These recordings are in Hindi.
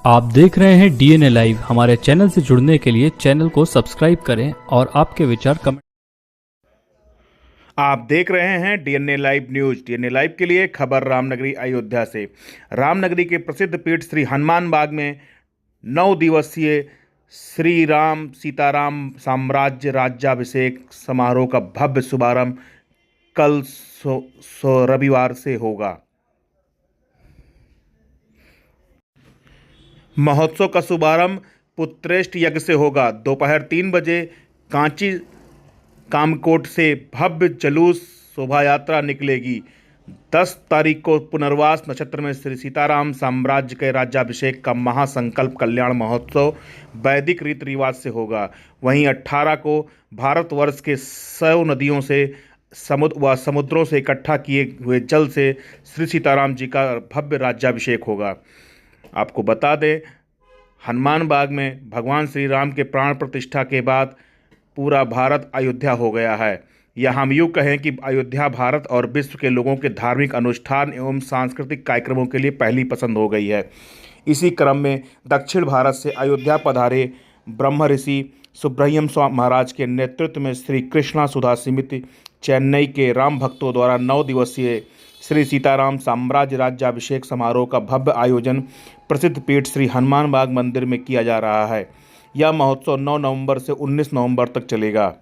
आप देख रहे हैं डीएनए लाइव। हमारे चैनल से जुड़ने के लिए चैनल को सब्सक्राइब करें और आपके विचार कमेंट। आप देख रहे हैं DNA live news. DNA live के लिए खबर रामनगरी अयोध्या से। रामनगरी के प्रसिद्ध पीठ श्री हनुमान बाग में 9 दिवसीय श्री राम सीताराम साम्राज्य राज्याभिषेक समारोह का भव्य शुभारंभ कल रविवार से होगा। महोत्सव का शुभारंभ पुत्रेष्ठ यज्ञ से होगा। दोपहर 3 बजे कांची कामकोट से भव्य जुलूस शोभा यात्रा निकलेगी। 10 तारीख को पुनर्वास नक्षत्र में श्री सीताराम साम्राज्य के राज्याभिषेक का महासंकल्प कल्याण महोत्सव वैदिक रीति रिवाज से होगा। वहीं 18 को भारतवर्ष के 100 नदियों से समुद्रों से इकट्ठा किए हुए जल से श्री सीताराम जी का भव्य राज्याभिषेक होगा। आपको बता दें, हनुमान बाग में भगवान श्री राम के प्राण प्रतिष्ठा के बाद पूरा भारत अयोध्या हो गया है। या हम यूँ कहें कि अयोध्या भारत और विश्व के लोगों के धार्मिक अनुष्ठान एवं सांस्कृतिक कार्यक्रमों के लिए पहली पसंद हो गई है। इसी क्रम में दक्षिण भारत से अयोध्या पधारे ब्रह्म ऋषि सुब्रह्मण्यम स्वामी महाराज के नेतृत्व में श्री कृष्णा सुधा समिति चेन्नई के राम भक्तों द्वारा 9 दिवसीय श्री सीताराम साम्राज्य राज्याभिषेक समारोह का भव्य आयोजन प्रसिद्ध पीठ श्री हनुमान बाग मंदिर में किया जा रहा है। यह महोत्सव 9 नवंबर से 19 नवंबर तक चलेगा,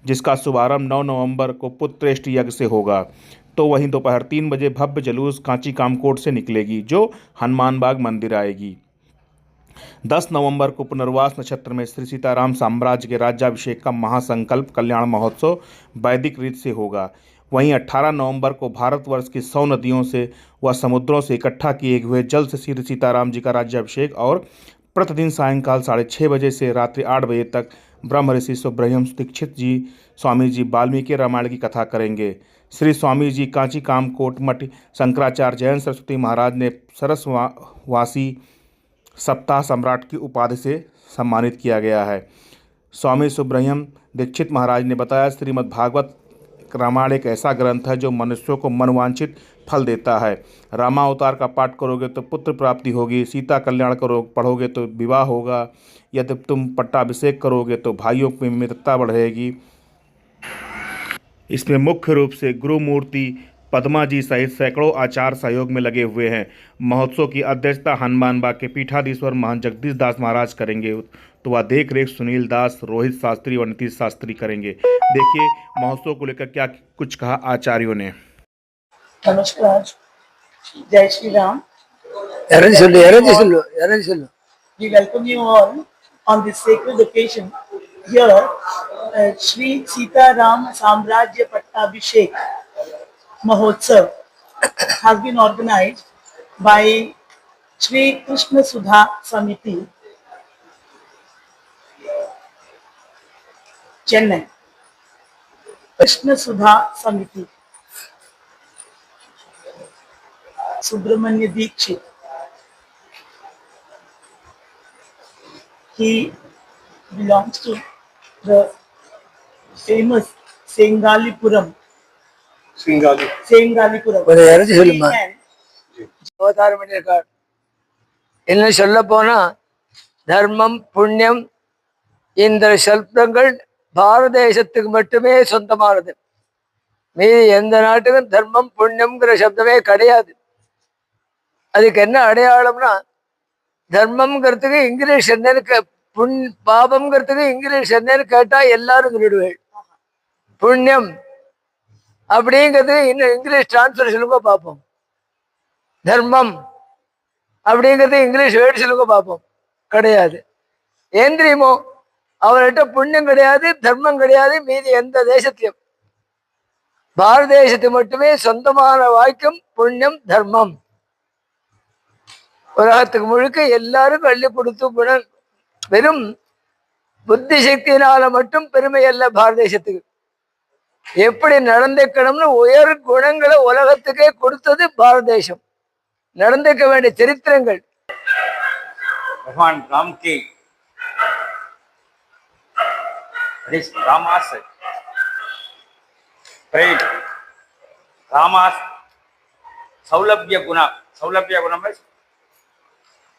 जिसका शुभारंभ 9 नवंबर को पुत्रेष्ठ यज्ञ से होगा। तो वहीं दोपहर 3 बजे भव्य जुलूस कांची कामकोट से निकलेगी, जो हनुमान बाग मंदिर आएगी। 10 नवंबर को पुनर्वास नक्षत्र में श्री सीताराम साम्राज्य के राज्याभिषेक का महासंकल्प कल्याण महोत्सव वैदिक रीत से होगा। वहीं 18 नवंबर को भारतवर्ष की 100 नदियों से व समुद्रों से इकट्ठा किए हुए जल से श्री सीताराम जी का राज्याभिषेक और प्रतिदिन सायंकाल 6:30 बजे से रात्रि 8 बजे तक ब्रह्म ऋषि सुब्रह्मण्यम दीक्षित जी स्वामी जी वाल्मीकि रामायण की कथा करेंगे। श्री स्वामी जी कांची कामकोट मठ शंकराचार्य जैन सरस्वती महाराज ने सरसवासी सप्ताह सम्राट की उपाधि से सम्मानित किया गया है। स्वामी सुब्रह्मण्यम दीक्षित महाराज ने बताया, श्रीमद् भागवत रामायण एक ऐसा ग्रंथ है जो मनुष्यों को मनवांछित फल देता है। रामावतार का पाठ करोगे तो पुत्र प्राप्ति होगी, सीता कल्याण पढ़ोगे तो विवाह होगा, यदि तुम पट्टाभिषेक करोगे तो भाइयों में मित्रता बढ़ेगी। इसमें मुख्य रूप से गुरु मूर्ति पद्मा जी सहित सैकड़ों आचार्य सहयोग में लगे हुए हैं। महोत्सव की अध्यक्षता हनुमान बाग के पीठाधीश्वर महंत जगदीश दास महाराज करेंगे, तो वह देख रेख सुनील दास, रोहित शास्त्री और नीतीश शास्त्री करेंगे। देखिए महोत्सव को लेकर क्या कुछ कहा आचार्यों ने। नमस्कार, जय Shri Ram. We welcome you all on this sacred occasion. Here, Shri Sita Ram Samrajya Pattabhishek Mahotsav has been organized by Shri Krishna Sudha Samiti, Chennai. Krishna Sudha Samiti, Subramanya Dikshit. He belongs to the famous Sengalipuram. Sengalipuram. அவதாரம் பண்ணியிருக்கார். என்ன சொல்ல போனா தர்மம் புண்ணியம் இந்த சப்தங்கள் பாரத தேசத்துக்கு மட்டுமே சொந்தமானது. மீதி எந்த நாட்டுக்கும் தர்மம் புண்ணியம்ங்கிற சப்தமே கிடையாது. அதுக்கு என்ன அடையாளம்னா, தர்மம்ங்கிறதுக்கு இங்கிலீஷ் என்னன்னு பாபம்ங்கிறதுக்கு இங்கிலீஷ் என்னன்னு கேட்டா எல்லாரும் சொல்லிடுவேன். புண்ணியம் அப்படிங்கிறது இன்னும் இங்கிலீஷ் டிரான்ஸ்ஃபர் சொல்லுங்க பார்ப்போம். தர்மம் அப்படிங்கிறது இங்கிலீஷ் வேர்டு சொல்லுங்க பார்ப்போம். கிடையாது. ஏன் தெரியுமோ, அவர்கிட்ட புண்ணியம் கிடையாது, தர்மம் கிடையாது. மீதி எந்த தேசத்திலும் பாரத தேசத்துக்கு மட்டுமே சொந்தமான வாக்கியம் புண்ணியம் தர்மம். உலகத்துக்கு முழுக்க எல்லாரும் அள்ளி கொடுத்து குணம் வெறும் புத்தி சக்தியினால மட்டும் பெருமை அல்ல. பாரத தேசத்துக்கு எப்படி நடந்துக்கணும்னு உயர் குணங்களை உலகத்துக்கே கொடுத்தது பாரத தேசம். நடந்துக்க வேண்டிய சரித்திரங்கள் भगवान राम के रामास प्रेम रामास सौलभ्य गुण means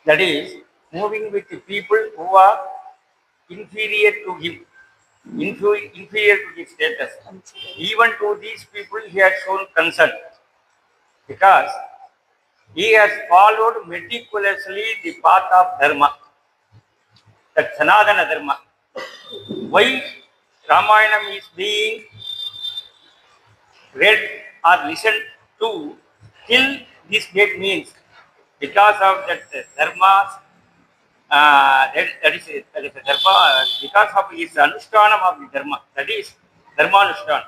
that is moving with the people who are inferior to him, inferior to his status. Even to these people he has shown concern because he has followed meticulously the path of Dharma, that Sanatana Dharma. Why Ramayana is being read or listened to till this date means because of that Dharma, that is a Dharma, because of his Anushtanam of the Dharma, that is Dharma Anushtan.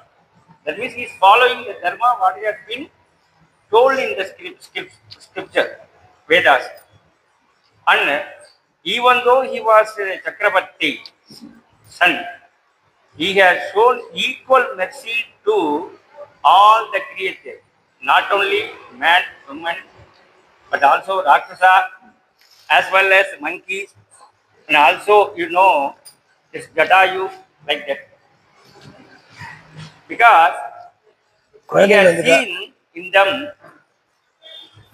That means he is following the Dharma what has been told in the scripture, Vedas. And even though he was Chakravarti's son, he has shown equal mercy to all the creatures, not only man, woman, but also Rakshasa, as well as monkeys, and also, this Jatayu, like that. Because he has seen in them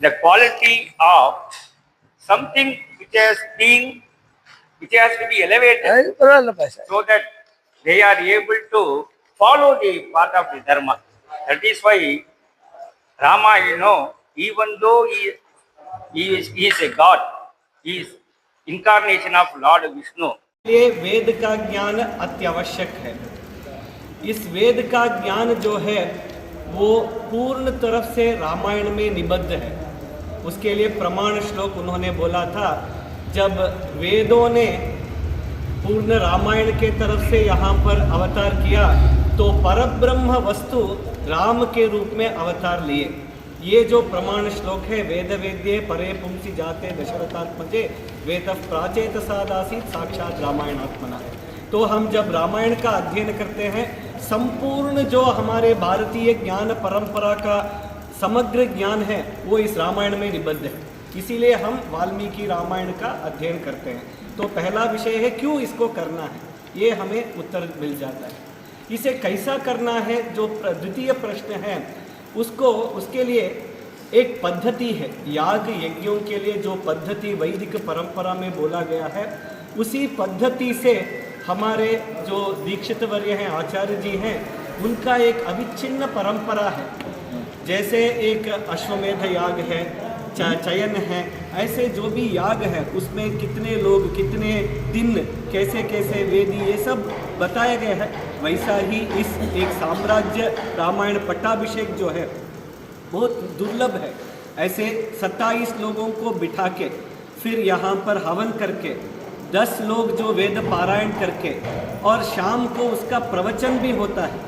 the quality of something which has to be elevated, so that they are able to follow the path of the Dharma. That is why Rama, even though he is a God, he is incarnation of Lord Vishnu. ये वेद का ज्ञान अत्यावश्यक है। इस वेद का ज्ञान जो है वो पूर्ण तरफ से रामायण में निबद्ध है। उसके लिए प्रमाण श्लोक उन्होंने बोला था, जब वेदों ने पूर्ण रामायण के तरफ से यहाँ पर अवतार किया तो परब्रह्म वस्तु राम के रूप में अवतार लिए। ये जो प्रमाण श्लोक है, वेद वेद्ये परे पुंसी जाते दशरथात्मजे वेदः प्राचेत सादासीत साक्षात रामायणात्मना है। तो हम जब रामायण का अध्ययन करते हैं, संपूर्ण जो हमारे भारतीय ज्ञान परंपरा का समग्र ज्ञान है वो इस रामायण में निबद्ध है। इसीलिए हम वाल्मीकि रामायण का अध्ययन करते हैं। तो पहला विषय है क्यों इसको करना है, ये हमें उत्तर मिल जाता है। इसे कैसा करना है, जो द्वितीय प्रश्न है उसके लिए एक पद्धति है। याग यज्ञों के लिए जो पद्धति वैदिक परंपरा में बोला गया है, उसी पद्धति से हमारे जो दीक्षित वर्य हैं, आचार्य जी हैं, उनका एक अविच्छिन्न परंपरा है। जैसे एक अश्वमेध याग है, चयन है, ऐसे जो भी याग है उसमें कितने लोग, कितने दिन, कैसे कैसे वेदी, ये सब बताया गया है। वैसा ही इस एक साम्राज्य रामायण पट्टाभिषेक जो है बहुत दुर्लभ है। ऐसे 27 लोगों को बिठा के फिर यहाँ पर हवन करके 10 लोग जो वेद पारायण करके और शाम को उसका प्रवचन भी होता है।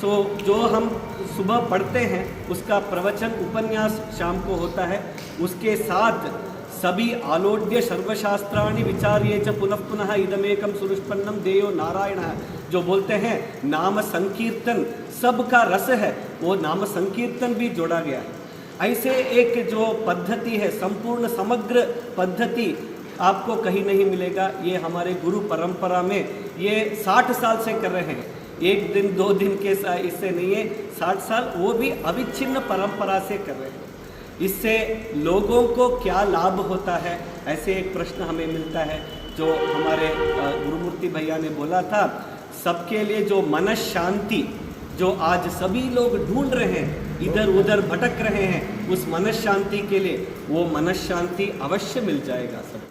तो जो हम सुबह पढ़ते हैं उसका प्रवचन उपन्यास शाम को होता है। उसके साथ सभी आलोड्य सर्वशास्त्राणि विचार्ये च पुनः पुनः इदमेकम सुरुष्पन्नम देयो नारायण, जो बोलते हैं नाम संकीर्तन सबका रस है, वो नाम संकीर्तन भी जोड़ा गया है। ऐसे एक जो पद्धति है, संपूर्ण समग्र पद्धति आपको कहीं नहीं मिलेगा। ये हमारे गुरु परंपरा में ये 60 साल से कर रहे हैं, एक दिन 2 दिन के इससे नहीं है, 60 साल, वो भी अविच्छिन्न परंपरा से कर रहे हैं। इससे लोगों को क्या लाभ होता है, ऐसे एक प्रश्न हमें मिलता है। जो हमारे गुरुमूर्ति भैया ने बोला था, सबके लिए जो मन शांति जो आज सभी लोग ढूंढ रहे हैं, इधर उधर भटक रहे हैं, उस मन शांति के लिए वो मन शांति अवश्य मिल जाएगा सब।